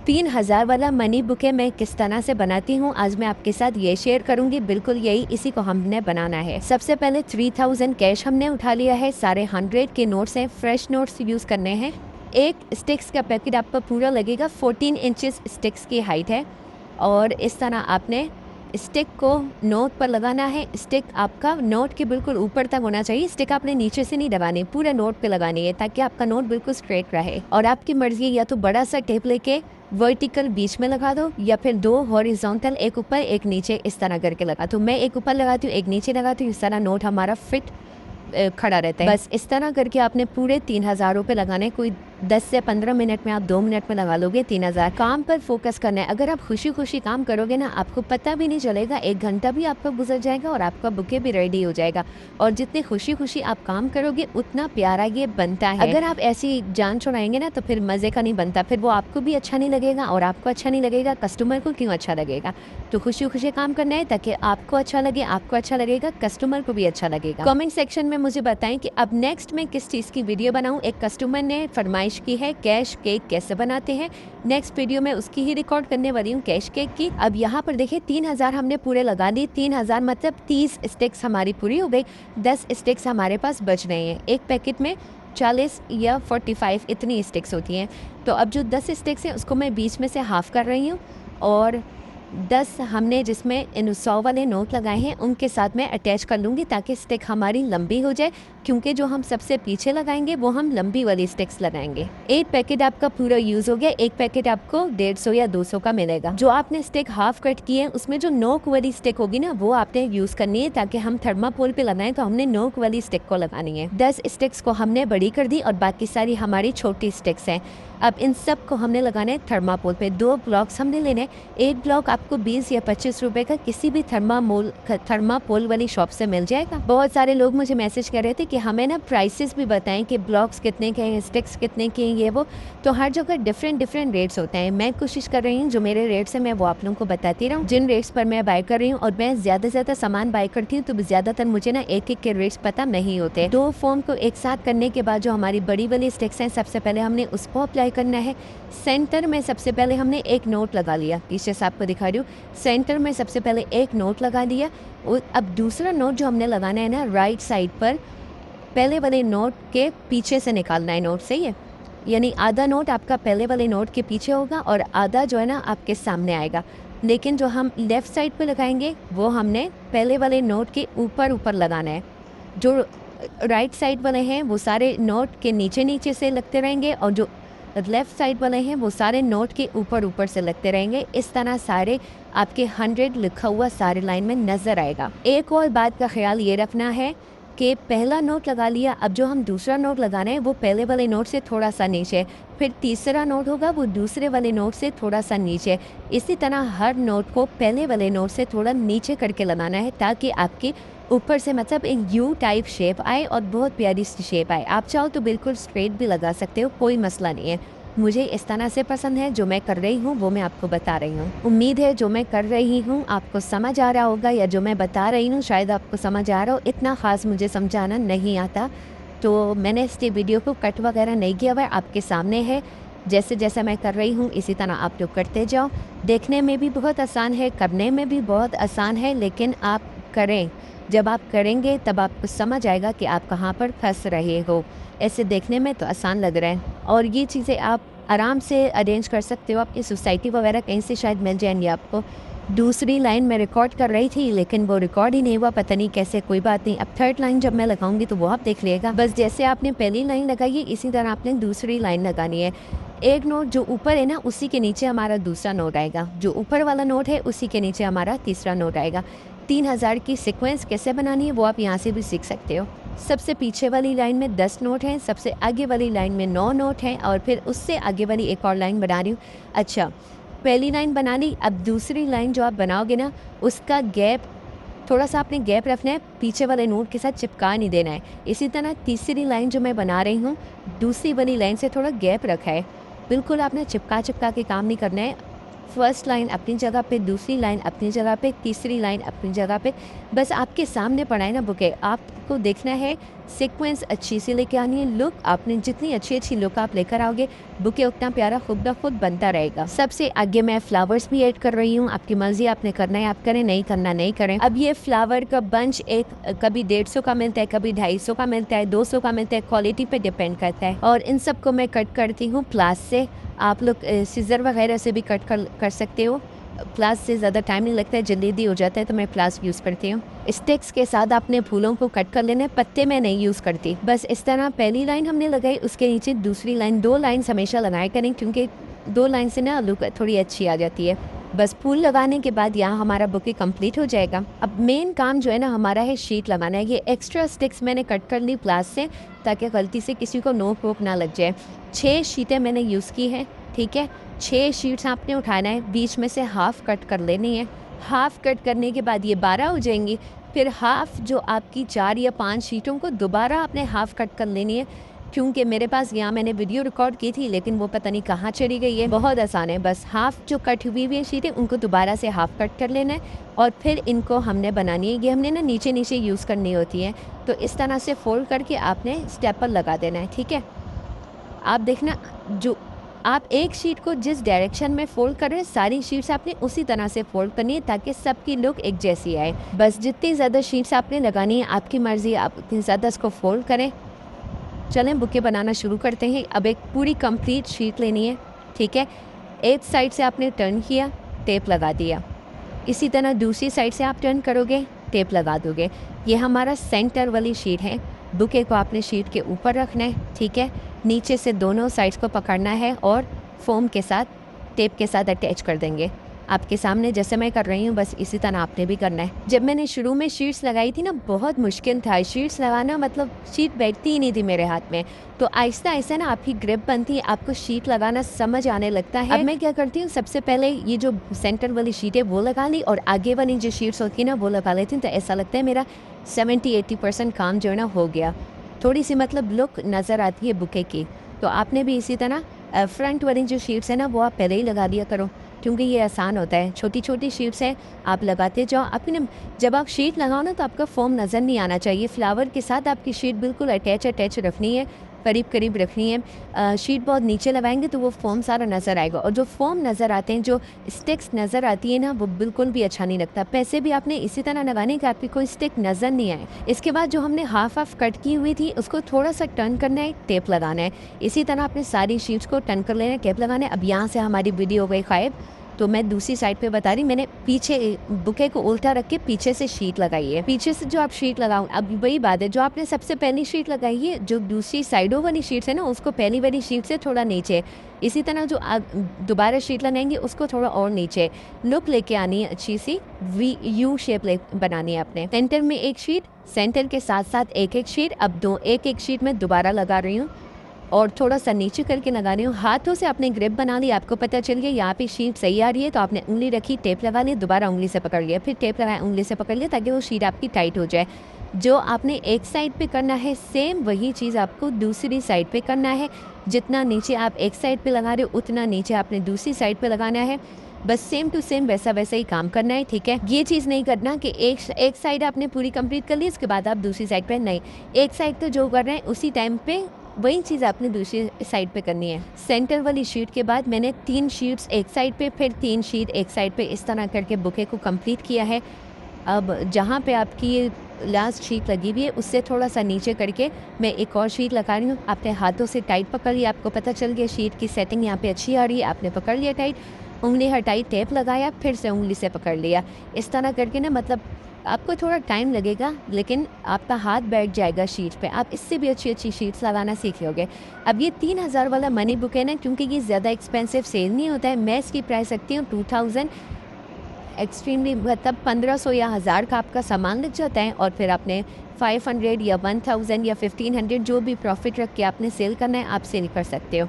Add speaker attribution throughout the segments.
Speaker 1: 3000 वाला money bouquet मैं किस तरह से बनाती हूँ आज मैं आपके साथ ये शेयर करूंगी। बिल्कुल यही इसी को हमने बनाना है। सबसे पहले 3000 कैश हमने उठा लिया है। सारे 100 के नोट्स हैं, फ्रेश नोट्स यूज़ करने हैं। एक स्टिक्स का पैकेट आपको पूरा लगेगा। 14 इंचेस स्टिक्स की हाइट है और इस तरह आपने स्टिक को नोट पर लगाना है। स्टिक आपका नोट के बिल्कुल ऊपर तक होना चाहिए। स्टिक आपने नीचे से नहीं लगानी, पूरे नोट पे लगानी है ताकि आपका नोट बिल्कुल स्ट्रेट रहे। और आपकी मर्जी या तो बड़ा सा टेप लेके वर्टिकल बीच में लगा दो या फिर 2 हॉरिजॉन्टल, एक ऊपर एक नीचे इस तरह करके लगा। तो मैं एक ऊपर लगाती हूँ, एक नीचे लगाती हूँ। इस तरह नोट हमारा फिट खड़ा रहता है। बस इस तरह करके आपने पूरे 3000 रुपये लगाने। कोई 10 से 15 मिनट में आप 2 मिनट में लगा लोगे 3000। काम पर फोकस करना है। अगर आप खुशी खुशी काम करोगे ना, आपको पता भी नहीं चलेगा, 1 घंटा भी आपका गुजर जाएगा और आपका बुके भी रेडी हो जाएगा। और जितने खुशी खुशी आप काम करोगे उतना प्यारा ये बनता है। अगर आप ऐसी जान छुड़ाएंगे ना तो फिर मज़े का नहीं बनता। फिर वो आपको भी अच्छा नहीं लगेगा और आपको अच्छा नहीं लगेगा, कस्टमर को क्यों अच्छा लगेगा। तो खुशी खुशी काम करना है ताकि आपको अच्छा लगे, आपको अच्छा लगेगा, कस्टमर को भी अच्छा लगेगा। कमेंट सेक्शन में मुझे बताएं कि अब नेक्स्ट मैं किस चीज़ की वीडियो बनाऊं। एक कस्टमर ने फरमाइश की है कैश केक कैसे बनाते हैं। नेक्स्ट वीडियो में उसकी ही रिकॉर्ड करने वाली हूँ, कैश केक की। अब यहाँ पर देखिए 3000 हमने पूरे लगा दिए। 3000 मतलब 30 स्टिक्स हमारी पूरी हो गई। 10 स्टिक्स हमारे पास बच रहे हैं। एक पैकेट में 40 या 45 इतनी स्टिक्स होती हैं। तो अब जो 10 स्टिक्स हैं उसको मैं बीच में से हाफ कर रही हूँ और 10 हमने जिसमें इन 100 वाले नोट लगाए हैं उनके साथ मैं अटैच कर लूँगी ताकि स्टिक हमारी लंबी हो जाए, क्योंकि जो हम सबसे पीछे लगाएंगे वो हम लंबी वाली स्टिक्स लगाएंगे। 1 पैकेट आपका पूरा यूज़ हो गया। 1 पैकेट आपको 150 या 200 का मिलेगा। जो आपने स्टिक हाफ कट की है उसमें जो नोक वाली स्टिक होगी ना वो आपने यूज़ करनी है ताकि हम थर्माकोल पे लगाएं तो हमने नोक वाली स्टिक को लगानी है। 10 स्टिक्स को हमने बड़ी कर दी और बाकी सारी हमारी छोटी स्टिक्स हैं। अब इन सब को हमने लगाना है थर्माकोल पे। 2 ब्लॉक्स हमने लेने हैं। एक ब्लॉक आपको 20 या 25 रुपए का किसी भी थर्माकोल वाली शॉप से मिल जाएगा। बहुत सारे लोग मुझे मैसेज कर रहे थे कि हमें ना प्राइसेस भी बताएं कि ब्लॉक्स कितने के हैं, स्टिक्स कितने के हैं, ये वो। तो हर जगह डिफरेंट रेट्स होते हैं। मैं कोशिश कर रही हूँ जो मेरे रेट्स हैं मैं वो आप लोगों को बताती रहूँ, जिन रेट्स पर मैं बाय कर रही हूँ। और मैं ज़्यादा से ज़्यादा सामान बाय करती हूँ तो ज़्यादातर मुझे ना एक के रेट्स पता नहीं होते। 2 फोम को एक साथ करने के बाद जो हमारी बड़ी वाली स्टिक्स हैं सबसे पहले हमने उसको अप्लाई करना है। सेंटर में सबसे पहले हमने एक नोट लगा लिया। पीछे से आपको दिखा रही हूँ, सेंटर में सबसे पहले एक नोट लगा दिया। और अब दूसरा नोट जो हमने लगाना है ना राइट साइड पर, पहले वाले नोट के पीछे से निकालना है नोट से। ये यानी आधा नोट आपका पहले वाले नोट के पीछे होगा और आधा जो है ना आपके सामने आएगा। लेकिन जो हम लेफ़्ट साइड पे लगाएंगे वो हमने पहले वाले नोट के ऊपर लगाना है। जो राइट साइड वाले हैं वो सारे नोट के नीचे से लगते रहेंगे और जो लेफ़्ट साइड वाले हैं वो सारे नोट के ऊपर से लगते रहेंगे। इस तरह सारे आपके 100 लिखा हुआ सारे लाइन में नज़र आएगा। एक और बात का ख्याल ये रखना है कि पहला नोट लगा लिया, अब जो हम दूसरा नोट लगाना है वो पहले वाले नोट से थोड़ा सा नीचे, फिर तीसरा नोट होगा वो दूसरे वाले नोट से थोड़ा सा नीचे। इसी तरह हर नोट को पहले वाले नोट से थोड़ा नीचे करके लगाना है ताकि आपकी ऊपर से मतलब एक यू टाइप शेप आए और बहुत प्यारी सी शेप आए। आप चाहो तो बिल्कुल स्ट्रेट भी लगा सकते हो, कोई मसला नहीं है। मुझे इस तरह से पसंद है। जो मैं कर रही हूँ वो मैं आपको बता रही हूँ। उम्मीद है जो मैं कर रही हूँ आपको समझ आ रहा होगा, या जो मैं बता रही हूँ शायद आपको समझ आ रहा हो। इतना ख़ास मुझे समझाना नहीं आता, तो मैंने इसके वीडियो को कट वगैरह नहीं किया हुआ, आपके सामने है। जैसे जैसे मैं कर रही हूँ इसी तरह आप लोग करते जाओ। देखने में भी बहुत आसान है, करने में भी बहुत आसान है, लेकिन आप करें। जब आप करेंगे तब आपको समझ आएगा कि आप कहाँ पर फंस रहे हो। ऐसे देखने में तो आसान लग रहा है और ये चीज़ें आप आराम से अरेंज कर सकते हो। आपकी सोसाइटी वगैरह कहीं से शायद मिल जाएंगी आपको। दूसरी लाइन मैं रिकॉर्ड कर रही थी लेकिन वो रिकॉर्ड ही नहीं हुआ, पता नहीं कैसे। कोई बात नहीं, अब थर्ड लाइन जब मैं लगाऊंगी तो वो आप देख लिएगा। बस जैसे आपने पहली लाइन लगाई है इसी तरह आपने दूसरी लाइन लगानी है। एक नोट जो ऊपर है ना उसी के नीचे हमारा दूसरा नोट आएगा, जो ऊपर वाला नोट है उसी के नीचे हमारा तीसरा नोट आएगा। 3000 की सीक्वेंस कैसे बनानी है वो आप यहाँ से भी सीख सकते हो। सबसे पीछे वाली लाइन में 10 नोट हैं, सबसे आगे वाली लाइन में 9 नोट हैं और फिर उससे आगे वाली एक और लाइन बना रही हूँ। अच्छा, पहली लाइन बना ली। अब दूसरी लाइन जो आप बनाओगे ना उसका गैप थोड़ा सा आपने गैप रखना है, पीछे वाले नोट के साथ चिपका नहीं देना है। इसी तरह तीसरी लाइन जो मैं बना रही हूँ दूसरी वाली लाइन से थोड़ा गैप रखा है, बिल्कुल आपने चिपका के काम नहीं करना है। फर्स्ट लाइन अपनी जगह पे, दूसरी लाइन अपनी जगह पे, तीसरी लाइन अपनी जगह पे। बस आपके सामने पड़ा है ना बुके, आपको देखना है सीक्वेंस अच्छी सी लेके आनी है। लुक आपने जितनी अच्छी अच्छी लुक आप लेकर आओगे, बुके उतना प्यारा खुद ब खुद बनता रहेगा। सबसे आगे मैं फ्लावर्स भी ऐड कर रही हूँ, आपकी मर्जी, आपने करना है आप करें, नहीं करना नहीं करें। अब ये फ्लावर का बंच एक कभी 150 का मिलता है, कभी 250 का मिलता है, 200 का मिलता है, क्वालिटी पे डिपेंड करता है। और इन सबको मैं कट करती हूँ प्लास से। आप लोग सीजर वगैरह से भी कट कर सकते हो, प्लास से ज़्यादा टाइम नहीं लगता है, जल्दी हो जाता है, तो मैं प्लास यूज़ करती हूँ। स्टिक्स के साथ आपने फूलों को कट कर लेना है, पत्ते मैं नहीं यूज़ करती। बस इस तरह पहली लाइन हमने लगाई, उसके नीचे दूसरी लाइन, 2 लाइन्स हमेशा लगाया करें, क्योंकि 2 लाइन से ना लुक थोड़ी अच्छी आ जाती है। बस फूल लगाने के बाद यहाँ हमारा बुके कंप्लीट हो जाएगा। अब मेन काम जो है ना हमारा है शीट लगाना है। ये एक्स्ट्रा स्टिक्स मैंने कट कर ली प्लास से, ताकि गलती से किसी को नोक वोक ना लग जाए। 6 शीटें मैंने यूज़ की हैं, ठीक है। 6 शीट्स आपने उठाना है, बीच में से हाफ कट कर लेनी है। हाफ कट करने के बाद ये 12 हो जाएंगी। फिर हाफ जो आपकी 4 या 5 शीटों को दोबारा आपने हाफ कट कर लेनी है, क्योंकि मेरे पास यहाँ मैंने वीडियो रिकॉर्ड की थी लेकिन वो पता नहीं कहाँ चली गई है। बहुत आसान है, बस हाफ जो कट हुई हुई शीटें उनको दोबारा से हाफ कट कर लेना है और फिर इनको हमने बनानी है। ये हमने ना नीचे नीचे यूज़ करनी होती है, तो इस तरह से फोल्ड करके आपने स्टेपल लगा देना है, ठीक है। आप देखना, जो आप एक शीट को जिस डायरेक्शन में फोल्ड कर रहे हैं, सारी शीट्स आपने उसी तरह से फोल्ड करनी है, ताकि सबकी लुक एक जैसी आए। बस जितनी ज़्यादा शीट्स आपने लगानी है, आपकी मर्ज़ी, आप उतनी ज़्यादा इसको फोल्ड करें। चलें बुके बनाना शुरू करते हैं। अब एक पूरी कंप्लीट शीट लेनी है, ठीक है। एक साइड से आपने टर्न किया, टेप लगा दिया। इसी तरह दूसरी साइड से आप टर्न करोगे, टेप लगा दोगे। ये हमारा सेंटर वाली शीट है। बुके को आपने शीट के ऊपर रखना है, ठीक है। नीचे से दोनों साइड्स को पकड़ना है और फोम के साथ, टेप के साथ अटैच कर देंगे। आपके सामने जैसे मैं कर रही हूँ, बस इसी तरह आपने भी करना है। जब मैंने शुरू में शीट्स लगाई थी ना, बहुत मुश्किल था शीट्स लगाना, मतलब शीट बैठती ही नहीं थी मेरे हाथ में। तो आहिस्ता आहिस्ता ना आपकी ग्रिप बनती है, आपको शीट लगाना समझ आने लगता है। अब मैं क्या करती हूँ, सबसे पहले ये जो सेंटर वाली शीट है वो लगा ली, और आगे वाली जो शीट्स होती है ना वो लगा लेती हूँ। तो ऐसा लगता है मेरा 70-80% काम जो है ना हो गया। थोड़ी सी मतलब लुक नज़र आती है बुके की। तो आपने भी इसी तरह फ्रंट वाली जो शीट्स है ना वो आप पहले ही लगा दिया करो, क्योंकि ये आसान होता है। छोटी छोटी शीट्स हैं, आप लगाते जाओ। आपने जब आप शीट लगाओ ना, तो आपका फोम नज़र नहीं आना चाहिए। फ्लावर के साथ आपकी शीट बिल्कुल अटैच रखनी है, करीब करीब रखनी है। शीट बहुत नीचे लगाएंगे तो वो फोम सारा नज़र आएगा, और जो फोम नज़र आते हैं, जो स्टिक्स नज़र आती है ना, वो बिल्कुल भी अच्छा नहीं लगता। पैसे भी आपने इसी तरह लगाने कि आपकी कोई स्टिक नज़र नहीं आए। इसके बाद जो हमने हाफ कट की हुई थी, उसको थोड़ा सा टर्न करना है, टेप लगाना है। इसी तरह आपने सारी शीट्स को टर्न कर लेना है, टेप लगाना है। अब यहाँ से हमारी वीडियो हो गई गायब, तो मैं दूसरी साइड पे बता रही, मैंने पीछे बुके को उल्टा रख के पीछे से शीट लगाई है। पीछे से जो आप शीट लगाओ, अब वही बात है, जो आपने सबसे पहली शीट लगाई है, जो दूसरी साइडों वाली शीट है ना, उसको पहली वाली शीट से थोड़ा नीचे। इसी तरह जो दोबारा शीट लगाएंगे उसको थोड़ा और नीचे। लुक लेके आनी है अच्छी सी, यू शेप बनानी है आपने। सेंटर में एक शीट, सेंटर के साथ साथ एक शीट। अब एक शीट में दोबारा लगा रही हूँ और थोड़ा सा नीचे करके लगा रही हूँ। हाथों से आपने ग्रिप बना ली, आपको पता चल गया यहाँ पे शीट सही आ रही है, तो आपने उंगली रखी, टेप लगा ली, दोबारा उंगली से पकड़ लिया, फिर टेप लगाया, उंगली से पकड़ लिया, ताकि वो शीट आपकी टाइट हो जाए। जो आपने एक साइड पे करना है, सेम वही चीज़ आपको दूसरी साइड पे करना है। जितना नीचे आप एक साइड पे लगा रहे हो, उतना नीचे आपने दूसरी साइड पे लगाना है। बस सेम टू सेम वैसा ही काम करना है, ठीक है। ये चीज़ नहीं करना कि एक साइड आपने पूरी कंप्लीट कर ली, उसके बाद आप दूसरी साइड पे नहीं। एक साइड तो जो कर रहे हैं उसी टाइम पे वही चीज़ आपने दूसरी साइड पे करनी है। सेंटर वाली शीट के बाद मैंने 3 शीट्स एक साइड पे, फिर 3 शीट एक साइड पे, इस तरह करके बुके को कंप्लीट किया है। अब जहाँ पे आपकी ये लास्ट शीट लगी हुई है, उससे थोड़ा सा नीचे करके मैं एक और शीट लगा रही हूँ। आपने हाथों से टाइट पकड़ लिया, आपको पता चल गया शीट की सेटिंग यहाँ पे अच्छी आ रही है, आपने पकड़ लिया टाइट, उंगली हटाई, टेप लगाया, फिर से उंगली से पकड़ लिया। इस तरह करके ना, मतलब आपको थोड़ा टाइम लगेगा, लेकिन आपका हाथ बैठ जाएगा शीट पे। आप इससे भी अच्छी अच्छी शीट्स लगाना सीख लोगे। अब ये 3000 वाला मनी बुक है ना, क्योंकि ये ज़्यादा एक्सपेंसिव सेल नहीं होता है, मैं इसकी प्राइस रखती हूँ 2000। एक्सट्रीमली मतलब 1500 या 1000 का आपका सामान लग जाता है, और फिर आपने 500 या 1000 या 1500 जो भी प्रॉफिट रख के आपने सेल करना है, आप सेल कर सकते हो।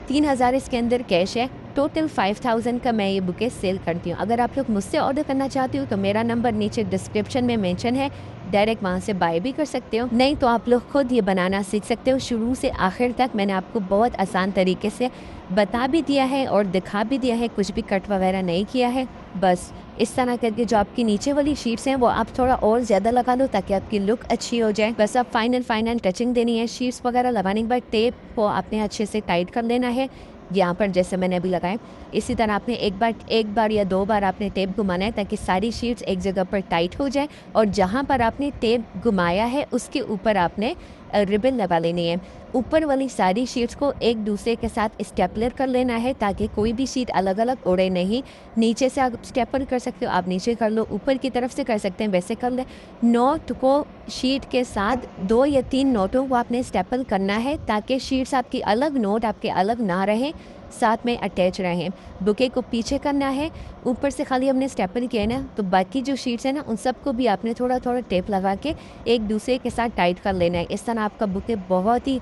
Speaker 1: 3000 इसके अंदर कैश है, टोटल 5000 का मैं ये बुके सेल करती हूँ। अगर आप लोग मुझसे ऑर्डर करना चाहते हो तो मेरा नंबर नीचे डिस्क्रिप्शन में मेंशन है, डायरेक्ट वहाँ से बाय भी कर सकते हो। नहीं तो आप लोग खुद ये बनाना सीख सकते हो शुरू से आखिर तक। मैंने आपको बहुत आसान तरीके से बता भी दिया है और दिखा भी दिया है, कुछ भी कट वगैरह नहीं किया है। बस इस तरह करके जो आपकी नीचे वाली शीट्स हैं वो आप थोड़ा और ज़्यादा लगा लो ताकि आपकी लुक अच्छी हो जाए। बस अब फाइनल टचिंग देनी है। शीट्स वगैरह लगाने के बाद टेप को आपने अच्छे से टाइट कर लेना है, यहाँ पर जैसे मैंने अभी लगाया। इसी तरह आपने एक बार या 2 बार आपने टेप घुमाना है ताकि सारी शीट्स एक जगह पर टाइट हो जाए, और जहाँ पर आपने टेप घुमाया है उसके ऊपर आपने रिबन लगा लेनी है। ऊपर वाली सारी शीट्स को एक दूसरे के साथ स्टेपलर कर लेना है ताकि कोई भी शीट अलग अलग उड़े नहीं। नीचे से आप स्टेपल कर सकते हो, आप नीचे कर लो, ऊपर की तरफ से कर सकते हैं, वैसे कर ले। नोट को शीट के साथ 2 या 3 नोटों को आपने स्टेपल करना है ताकि शीट्स आपकी अलग, नोट आपके अलग ना रहें, साथ में अटैच रहें। बुके को पीछे करना है, ऊपर से खाली हमने स्टेपल किया है ना, तो बाकी जो शीट्स हैं ना उन सबको भी आपने थोड़ा थोड़ा टेप लगा के एक दूसरे के साथ टाइट कर लेना है। इस तरह आपका बुके बहुत ही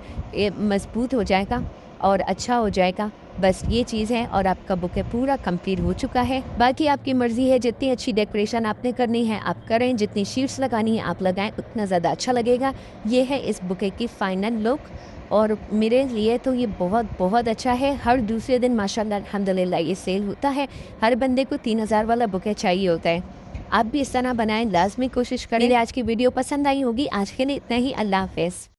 Speaker 1: मजबूत हो जाएगा और अच्छा हो जाएगा। बस ये चीज़ है और आपका बुके पूरा कंप्लीट हो चुका है। बाकी आपकी मर्ज़ी है, जितनी अच्छी डेकोरेशन आपने करनी है आप करें, जितनी शीट्स लगानी है आप लगाएं, उतना ज़्यादा अच्छा लगेगा। ये है इस बुके की फ़ाइनल लुक, और मेरे लिए तो ये बहुत बहुत अच्छा है। हर दूसरे दिन माशाल्लाह अल्हम्दुलिल्लाह ये सेल होता है। हर बंदे को 3000 वाला बुके चाहिए होता है। आप भी इस तरह बनाएं, लाजमी कोशिश करें। मेरी आज की वीडियो पसंद आई होगी। आज के लिए इतना ही। अल्लाह हाफ़िज़।